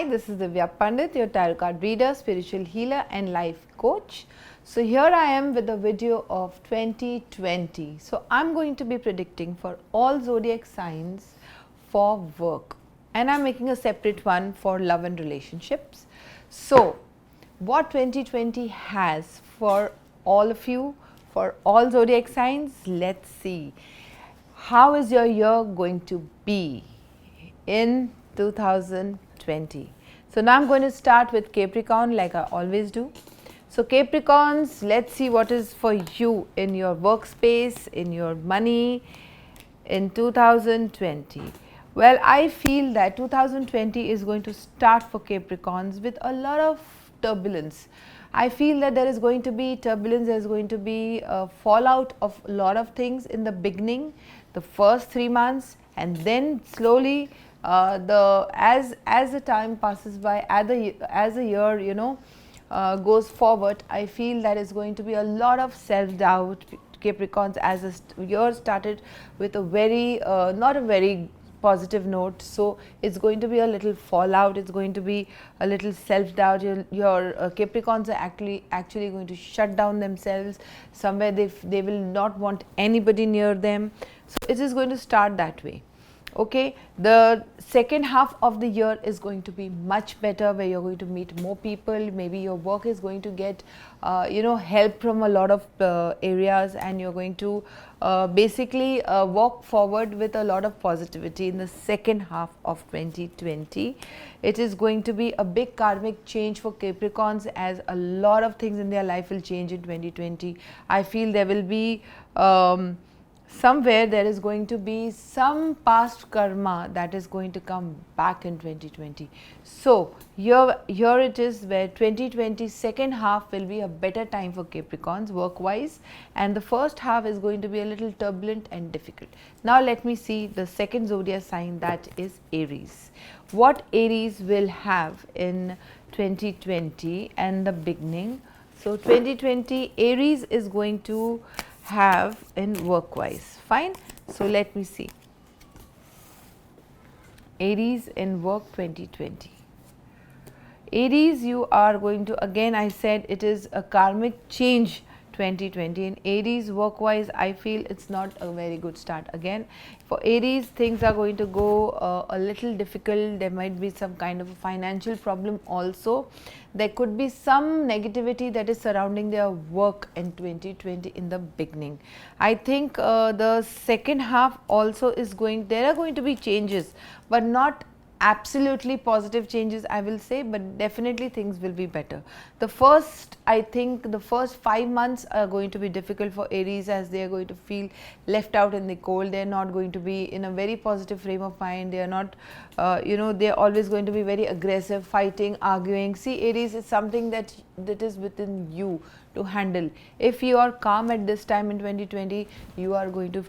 Hi, this is Divyaa Pandit, your tarot card reader, spiritual healer and life coach. So here I am with a video of 2020. So I'm going to be predicting for all zodiac signs for work, and I'm making a separate one for love and relationships. So what 2020 has for all of you, for all zodiac signs, let's see. How is your year going to be in 2020? So now I'm going to start with Capricorn like I always do. So Capricorns, let's see what is for you in your workspace, in your money in 2020. Well, I feel that 2020 is going to start for Capricorns with a lot of turbulence. I feel that there is going to be turbulence, there is going to be a fallout of a lot of things in the beginning, the first 3 months, and then slowly as the time passes by, as the year goes forward, I feel that is going to be a lot of self-doubt. Capricorns, as the year started with a very not a very positive note, so it's going to be a little fallout, it's going to be a little self-doubt. Your Capricorns are actually going to shut down themselves somewhere. They will not want anybody near them, so it is going to start that way. Okay, the second half of the year is going to be much better, where you're going to meet more people. Maybe your work is going to get help from a lot of areas, and you're going to basically walk forward with a lot of positivity in the second half of 2020. It is going to be a big karmic change for Capricorns, as a lot of things in their life will change in 2020. I feel there will be somewhere there is going to be some past karma that is going to come back in 2020. So here it is, where 2020 second half will be a better time for Capricorns work wise, and the first half is going to be a little turbulent and difficult. Now let me see the second zodiac sign, that is Aries. What Aries will have in 2020 and the beginning. So 2020 Aries is going to have in work wise. Fine. So let me see. Aries in work 2020. Aries, you are going to, again I said it is a karmic change 2020. In Aries work wise, I feel it's not a very good start. Again, for Aries, things are going to go a little difficult. There might be some kind of a financial problem also. There could be some negativity that is surrounding their work in 2020 in the beginning. I think the second half also is there are going to be changes, but not absolutely positive changes, I will say, but definitely things will be better. I think the first 5 months are going to be difficult for Aries, as they are going to feel left out in the cold. They are not going to be in a very positive frame of mind. They are not, they are always going to be very aggressive, fighting, arguing. See, Aries is something that is within you to handle. If you are calm at this time in 2020, you are going to,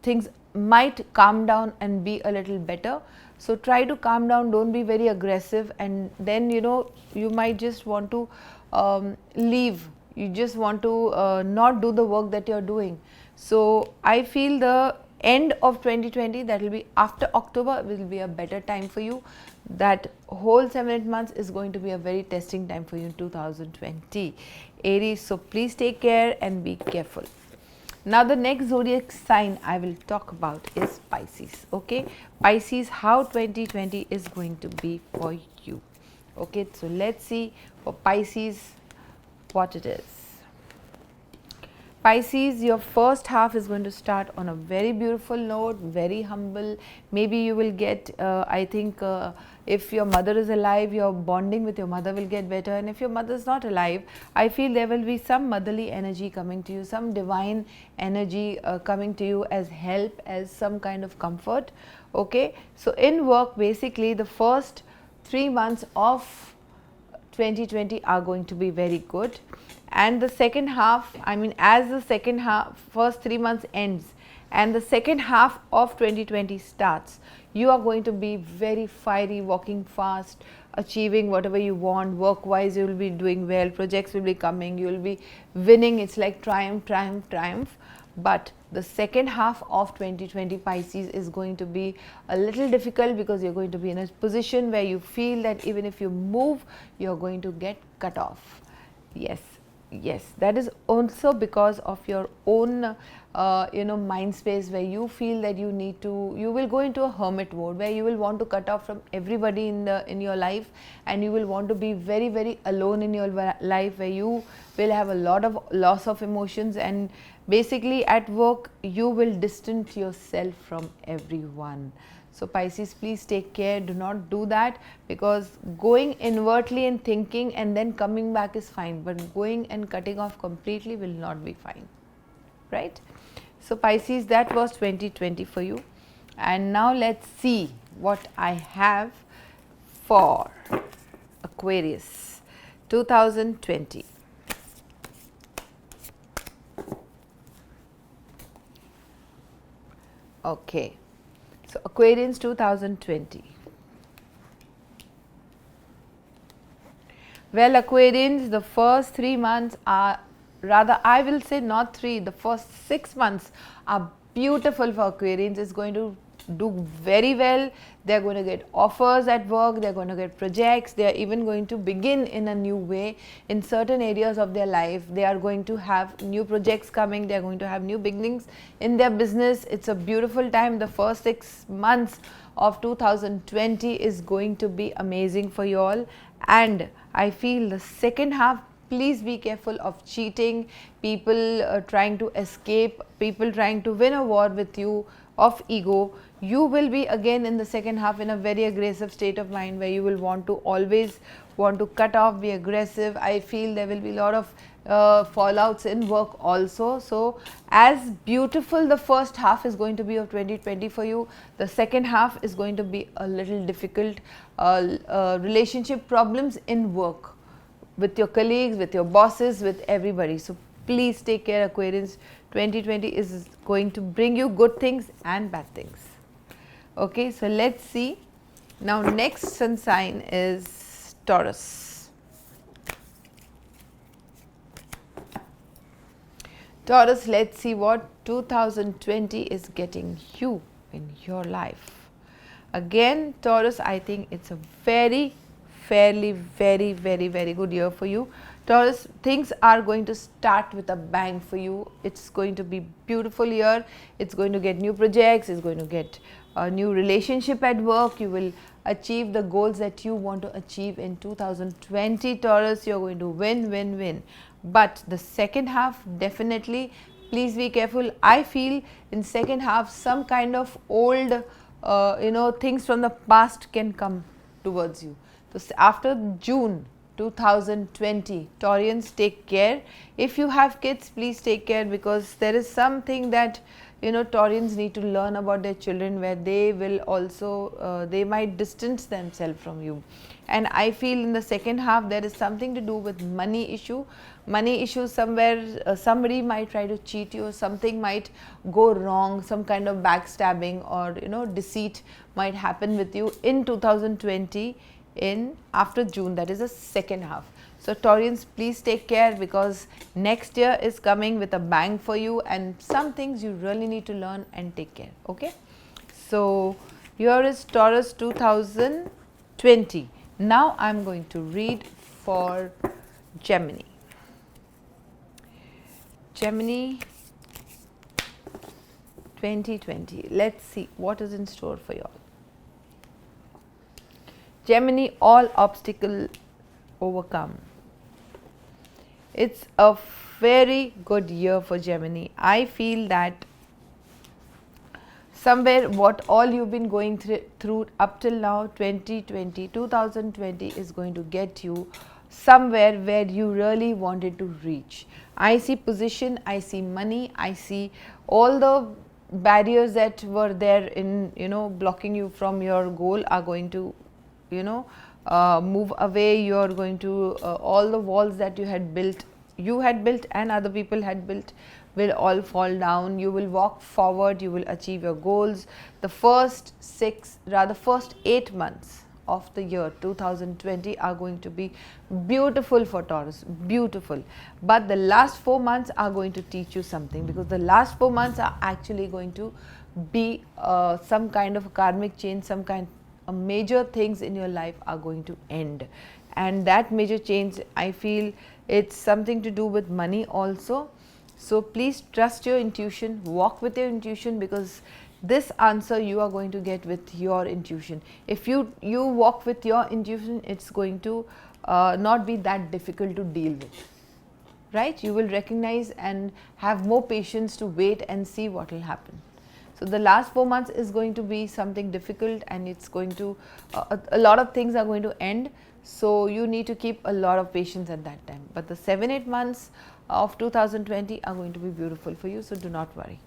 things might calm down and be a little better. So try to calm down, don't be very aggressive, and then you might just want to leave. You just want to not do the work that you're doing. So I feel the end of 2020, that will be after October, will be a better time for you. That whole 7-8 months is going to be a very testing time for you in 2020 Aries. So please take care and be careful. Now the next zodiac sign I will talk about is Pisces. Okay, Pisces, how 2020 is going to be for you. Okay, so let's see for Pisces what it is. Pisces, your first half is going to start on a very beautiful note, very humble. Maybe you will get, I think, if your mother is alive, your bonding with your mother will get better. And if your mother is not alive, I feel there will be some motherly energy coming to you, some divine energy coming to you as help, as some kind of comfort. Okay, so in work, basically the first 3 months of 2020 are going to be very good, and the second half, I mean, as the first 3 months ends and the second half of 2020 starts, you are going to be very fiery, walking fast, achieving whatever you want. Work wise, you will be doing well, projects will be coming, you will be winning. It's like triumph, triumph, triumph. But the second half of 2020 Pisces is going to be a little difficult, because you're going to be in a position where you feel that even if you move, you're going to get cut off. Yes, that is also because of your own mind space, where you feel that you will go into a hermit mode, where you will want to cut off from everybody in your life, and you will want to be very, very alone in your life, where you will have a lot of loss of emotions, and basically at work you will distance yourself from everyone. So Pisces, please take care, do not do that, because going inwardly and thinking and then coming back is fine, but going and cutting off completely will not be fine, right? So Pisces, that was 2020 for you. And now let's see what I have for Aquarius 2020. Okay. So Aquarians 2020. Well, Aquarians, the first 3 months are, rather I will say not 3, the first 6 months are beautiful for Aquarians. It's going to do very well. They're going to get offers at work, they're going to get projects, they are even going to begin in a new way in certain areas of their life. They are going to have new projects coming, they are going to have new beginnings in their business. It's a beautiful time. The first 6 months of 2020 is going to be amazing for you all, and I feel the second half, please be careful of cheating, people trying to escape, people trying to win a war with you of ego. You will be again in the second half in a very aggressive state of mind, where you will always want to cut off, be aggressive. I feel there will be a lot of fallouts in work also. So as beautiful the first half is going to be of 2020 for you, the second half is going to be a little difficult. Relationship problems in work, with your colleagues, with your bosses, with everybody. So please take care, Aquarians. 2020 is going to bring you good things and bad things. Okay, so let's see. Now next sun sign is Taurus. Taurus, let's see what 2020 is getting you in your life. Again, Taurus, I think it's a very good year for you. Taurus, things are going to start with a bang for you. It's going to be beautiful year. It's going to get new projects, it's going to get a new relationship at work. You will achieve the goals that you want to achieve in 2020. Taurus, you're going to win. But the second half, definitely please be careful. I feel in second half some kind of old things from the past can come towards you. So after June 2020, Taurians, take care. If you have kids, please take care, because there is something that Taurians need to learn about their children, where they will also they might distance themselves from you. And I feel in the second half there is something to do with money issue somewhere. Somebody might try to cheat you, something might go wrong, some kind of backstabbing or deceit might happen with you in 2020 in after June, that is the second half. So Taurians, please take care, because next year is coming with a bang for you, and some things you really need to learn and take care. Okay, so here is Taurus 2020. Now I am going to read for Gemini. Gemini 2020. Let's see what is in store for you all. Gemini, all obstacle overcome. It's a very good year for Gemini. I feel that somewhere what all you've been going through up till now, 2020 is going to get you somewhere where you really wanted to reach. I see position, I see money, I see all the barriers that were there in blocking you from your goal are going to move away. You are going to all the walls that you had built and other people had built will all fall down. You will walk forward, you will achieve your goals. The first 8 months of the year 2020 are going to be beautiful for Taurus, beautiful. But the last 4 months are going to teach you something, because the last 4 months are actually going to be some kind of a karmic change, some kind of major things in your life are going to end. And that major change, I feel it's something to do with money also. So please trust your intuition, walk with your intuition, because this answer you are going to get with your intuition. If you walk with your intuition, it's going to not be that difficult to deal with, right? You will recognize and have more patience to wait and see what will happen. So the last 4 months is going to be something difficult, and it's going to a lot of things are going to end. So you need to keep a lot of patience at that time. But the 7-8 months of 2020 are going to be beautiful for you, so do not worry.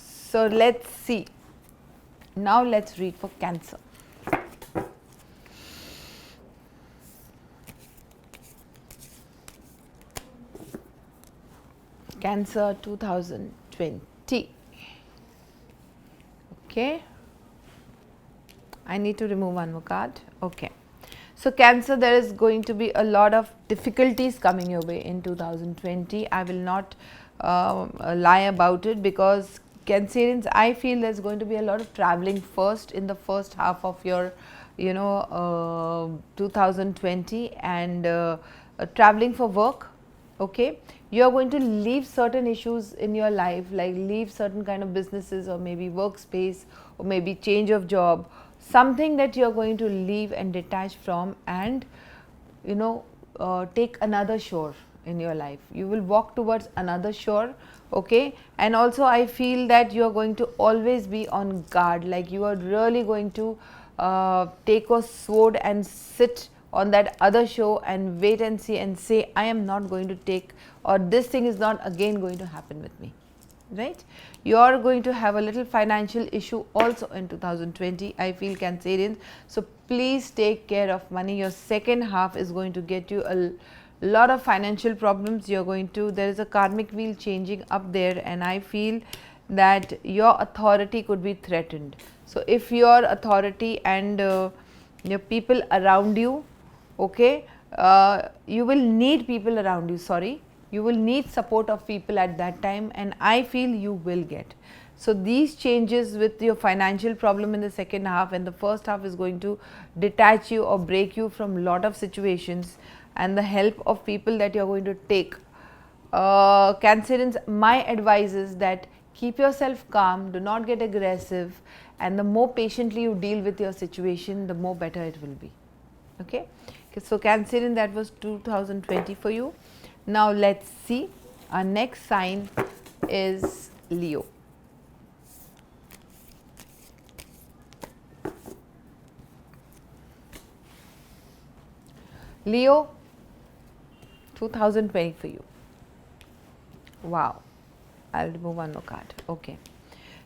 So let's see. Now let's read for Cancer. Cancer 2020. Okay. I need to remove one more card. Okay. So Cancer, there is going to be a lot of difficulties coming your way in 2020. I will not lie about it, because Cancerians, I feel there's going to be a lot of traveling first in the first half of your 2020, and traveling for work. Okay, you are going to leave certain issues in your life, like leave certain kind of businesses, or maybe workspace, or maybe change of job, something that you are going to leave and detach from, and take another shore in your life. You will walk towards another shore. Okay, and also I feel that you are going to always be on guard, like you are really going to take a sword and sit on that other shore and wait and see and say, I am not going to take, or this thing is not again going to happen with me, right? You are going to have a little financial issue also in 2020, I feel, Cancerians. So please take care of money. Your second half is going to get you a lot of financial problems. You're going to, there is a karmic wheel changing up there, and I feel that your authority could be threatened. So if your authority and your people around you, okay, you will need people around you, sorry, you will need support of people at that time, and I feel you will get. So these changes with your financial problem in the second half, and the first half is going to detach you or break you from lot of situations, and the help of people that you are going to take. Cancerians, my advice is that keep yourself calm, do not get aggressive, and the more patiently you deal with your situation, the more better it will be. Okay, so Cancerian, that was 2020 for you. Now let's see, our next sign is Leo. Leo, 2020 for you. Wow, I'll remove one more card. Okay,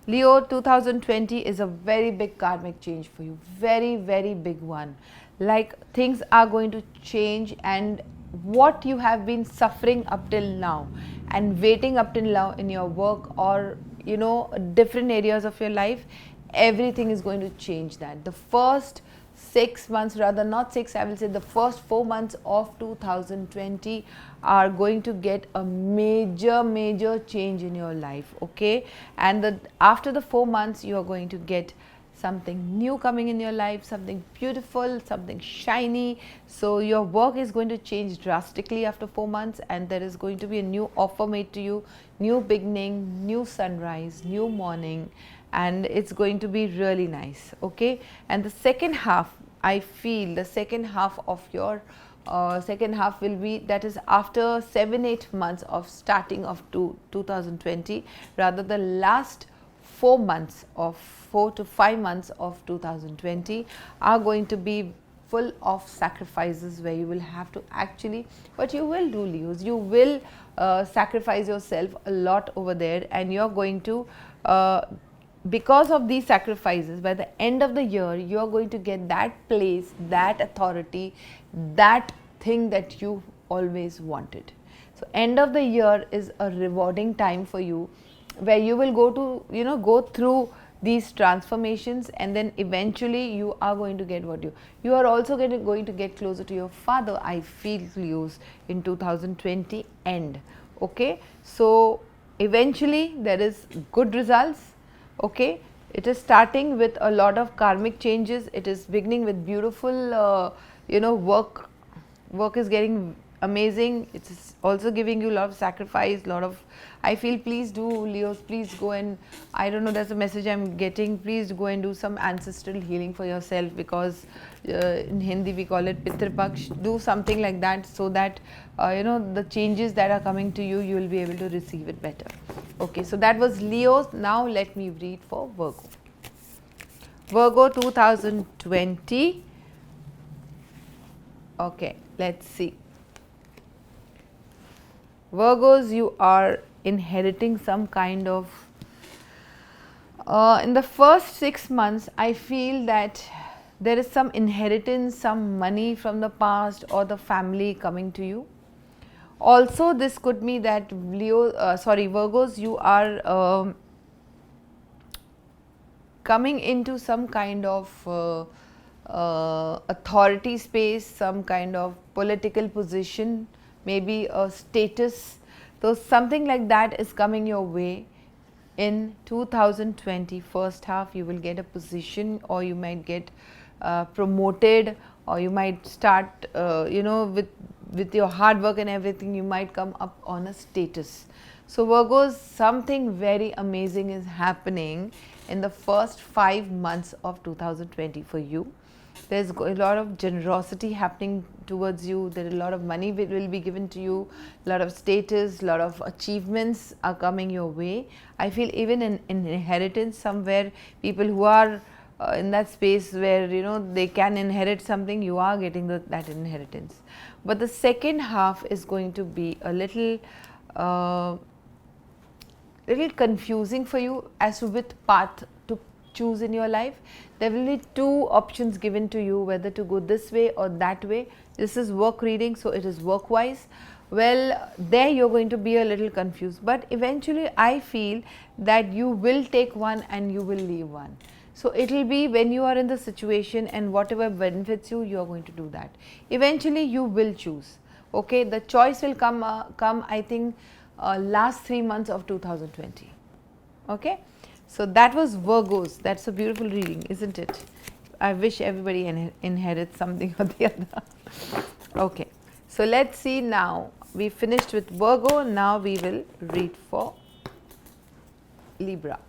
Leo, 2020 is a very big karmic change for you, very, very big one. Like things are going to change, and what you have been suffering up till now and waiting up till now in your work, or different areas of your life, everything is going to change that. The first 6 months, rather not 6, I will say the first 4 months of 2020 are going to get a major change in your life. Okay, and after the 4 months you are going to get something new coming in your life, something beautiful, something shiny. So your work is going to change drastically after 4 months, and there is going to be a new offer made to you, new beginning, new sunrise, new morning, and it's going to be really nice. Okay, and the second half, I feel the second half of your second half will be, that is after 7-8 months of starting of 2020, rather the last 4 months of 4 to 5 months of 2020 are going to be full of sacrifices, where you will have to actually, what you will do, Leos, you will sacrifice yourself a lot over there, and you're going to because of these sacrifices, by the end of the year you are going to get that place, that authority, that thing that you always wanted. So end of the year is a rewarding time for you, where you will go to go through these transformations, and then eventually you are going to get what you are also going to get closer to your father, I feel, Leos, in 2020 end. Okay, so eventually there is good results. Okay, it is starting with a lot of karmic changes. It is beginning with beautiful work is getting amazing. It's also giving you a lot of sacrifice, lot of, I feel, please do, Leos, please go and, I don't know, that's a message I'm getting, please go and do some ancestral healing for yourself, because in Hindi we call it Pitr Paksh. Do something like that, so that the changes that are coming to you, you will be able to receive it better. Okay, so that was Leos. Now let me read for Virgo. Virgo 2020. Okay, let's see. Virgos, you are inheriting some kind of, in the first 6 months, I feel that there is some inheritance, some money from the past or the family coming to you. Also, this could be that Virgos, you are coming into some kind of authority space, some kind of political position, maybe a status. So something like that is coming your way in 2020. First half, you will get a position, or you might get promoted, or you might start with your hard work and everything, you might come up on a status. So Virgos, something very amazing is happening in the first 5 months of 2020 for you. There's a lot of generosity happening towards you. There is a lot of money will be given to you, a lot of status, a lot of achievements are coming your way. I feel even in inheritance somewhere, people who are in that space where they can inherit something, you are getting that inheritance. But the second half is going to be a little confusing for you as to which path to choose in your life. There will be 2 options given to you, whether to go this way or that way. This is work reading, so it is work wise. Well, there you're going to be a little confused, but eventually I feel that you will take one and you will leave one. So it will be when you are in the situation, and whatever benefits you, you are going to do that. Eventually you will choose. Okay, the choice will come I think last 3 months of 2020. Okay, so that was Virgos. That's a beautiful reading, isn't it? I wish everybody inherits something or the other. Okay, so let's see now. We finished with Virgo. Now we will read for Libra.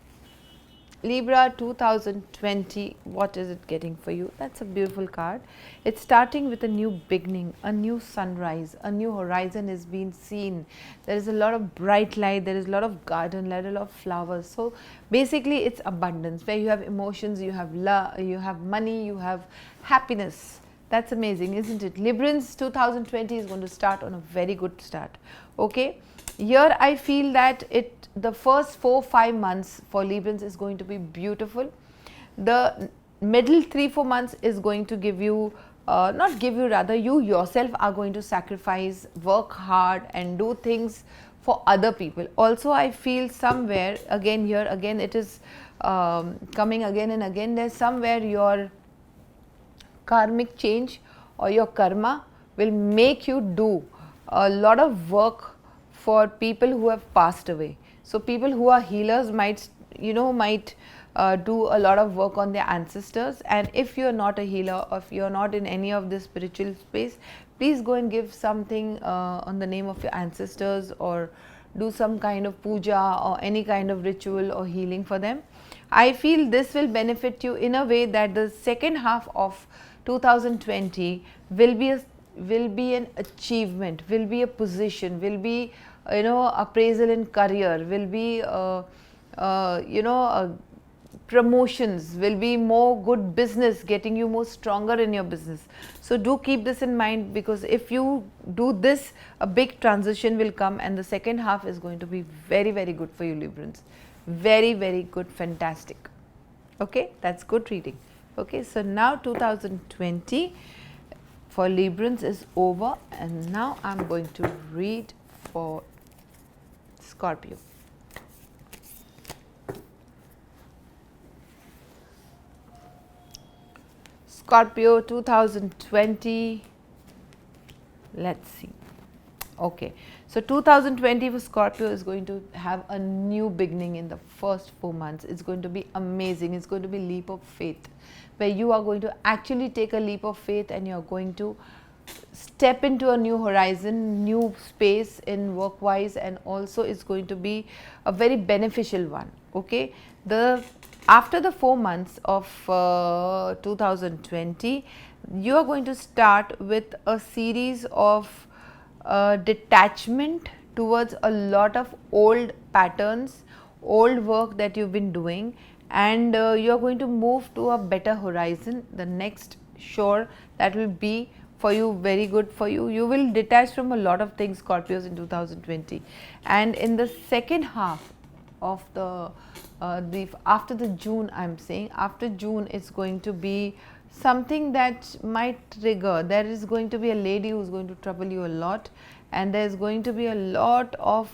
Libra 2020, what is it getting for you? That's a beautiful card. It's starting with a new beginning, a new sunrise, a new horizon is being seen. There is a lot of bright light, there is a lot of garden, a lot of flowers. So basically it's abundance, where you have emotions, you have love, you have money, you have happiness. That's amazing, isn't it? Librans 2020 is going to start on a very good start. Okay, here I feel that the first 4-5 months for Librans is going to be beautiful. The middle 3-4 months is going to give you, rather you yourself are going to sacrifice, work hard and do things for other people. Also I feel somewhere, again here again it is coming again and again, there's somewhere your karmic change or your karma will make you do a lot of work for people who have passed away. So people who are healers might do a lot of work on their ancestors, and if you are not a healer, or if you are not in any of this spiritual space, please go and give something on the name of your ancestors, or do some kind of puja or any kind of ritual or healing for them. I feel this will benefit you in a way that the second half of 2020 will be an achievement, will be a position, will be appraisal in career, will be promotions, will be more good business, getting you more stronger in your business. So do keep this in mind, because if you do this, a big transition will come, and the second half is going to be very, very good for you, Librans. Very, very good, fantastic. Okay, that's good reading. Okay, so now 2020 for Librans is over, and now I'm going to read for Scorpio. Scorpio 2020, let's see. Okay, so 2020 for Scorpio is going to have a new beginning in the first 4 months. It's going to be amazing. It's going to be leap of faith, where you are going to actually take a leap of faith and you're going to step into a new horizon, new space in work wise, and also it's going to be a very beneficial one. Okay, after the 4 months of 2020, you are going to start with a series of detachment towards a lot of old patterns, old work that you've been doing, and you're going to move to a better horizon. The next, sure, that will be for you very good for you. You will detach from a lot of things, Scorpios, in 2020, and in the second half of after the June, I'm saying after June, it's going to be something that might trigger. There is going to be a lady who's going to trouble you a lot, and there's going to be a lot of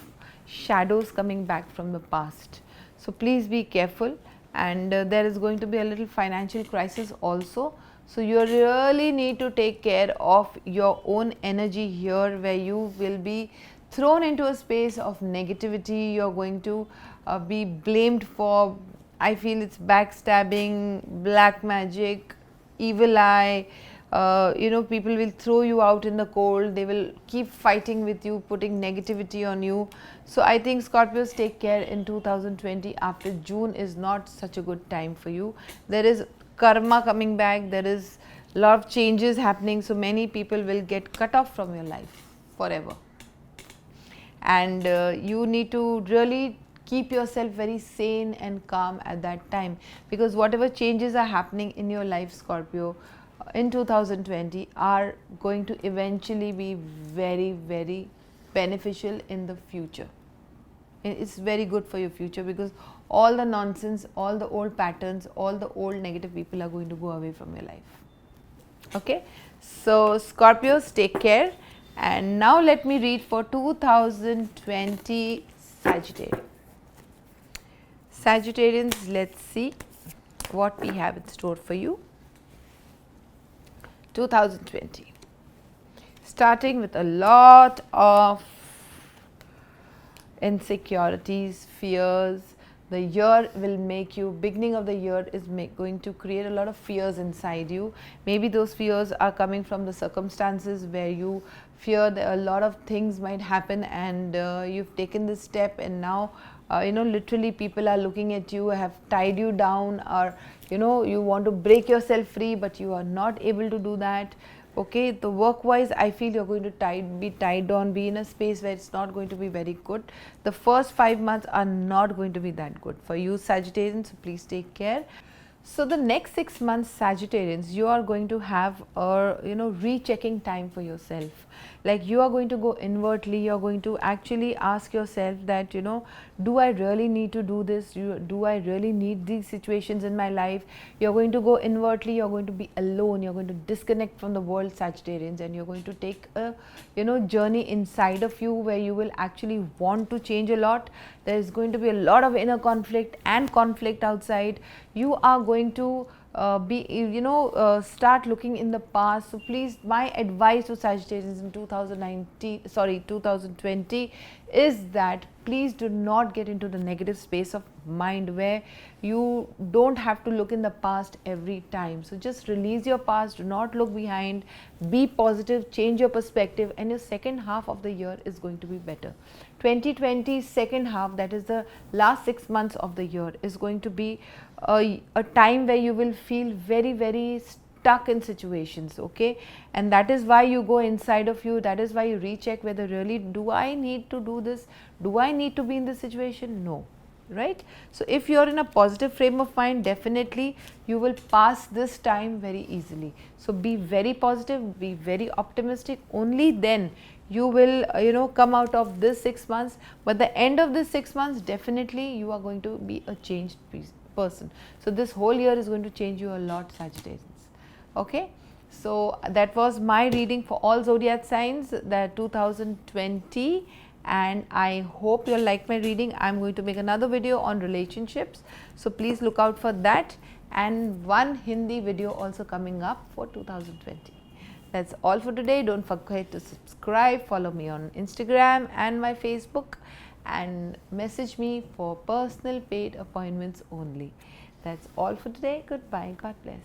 shadows coming back from the past. So please be careful, and there is going to be a little financial crisis also. So you really need to take care of your own energy here, where you will be thrown into a space of negativity. You're going to be blamed for, I feel it's backstabbing, black magic, evil eye. People will throw you out in the cold. They will keep fighting with you, putting negativity on you. So I think Scorpios, take care in 2020. After June is not such a good time for you. There is karma coming back. There is a lot of changes happening. So many people will get cut off from your life forever. And you need to really keep yourself very sane and calm at that time, because whatever changes are happening in your life, Scorpio, in 2020 are going to eventually be very, very beneficial in the future. It's very good for your future, because all the nonsense, all the old patterns, all the old negative people are going to go away from your life. Okay, so Scorpios, take care. And now let me read for 2020 Sagittarius. Sagittarians, let's see what we have in store for you. 2020, starting with a lot of insecurities, fears. The year will make you, beginning of the year is going to create a lot of fears inside you. Maybe those fears are coming from the circumstances where you fear that a lot of things might happen, and you've taken this step, and now literally people are looking at you, have tied you down, or you want to break yourself free, but you are not able to do that. Okay, the work wise, I feel you're going to be tied on, be in a space where it's not going to be very good. The first 5 months are not going to be that good for you, Sagittarians, so please take care. So the next 6 months, Sagittarians, you are going to have a rechecking time for yourself. Like, you are going to go inwardly. You are going to actually ask yourself that do I really need to do this? Do I really need these situations in my life? You're going to go inwardly. You're going to be alone. You're going to disconnect from the world, Sagittarians, and you're going to take a journey inside of you, where you will actually want to change a lot. There is going to be a lot of inner conflict and conflict outside. You are going to start looking in the past. So please, my advice to Sagittarius in 2020 is that please do not get into the negative space of mind, where you don't have to look in the past every time. So just release your past, do not look behind, be positive, change your perspective, and your second half of the year is going to be better. 2020 second half, that is the last 6 months of the year, is going to be a time where you will feel very, very stuck in situations. Okay, and that is why you go inside of you. That is why you recheck whether really, do I need to do this? Do I need to be in this situation? No. Right? So if you are in a positive frame of mind, definitely you will pass this time very easily. So be very positive, be very optimistic. Only then you will come out of this 6 months. But the end of this 6 months, definitely you are going to be a changed person. So this whole year is going to change you a lot, Sagittarius. Okay, so that was my reading for all zodiac signs, that 2020. And I hope you'll like my reading. I'm going to make another video on relationships, so please look out for that. and one Hindi video also coming up for 2020. That's all for today. Don't forget to subscribe, follow me on Instagram and my Facebook, and message me for personal paid appointments only. That's all for today. Goodbye. God bless.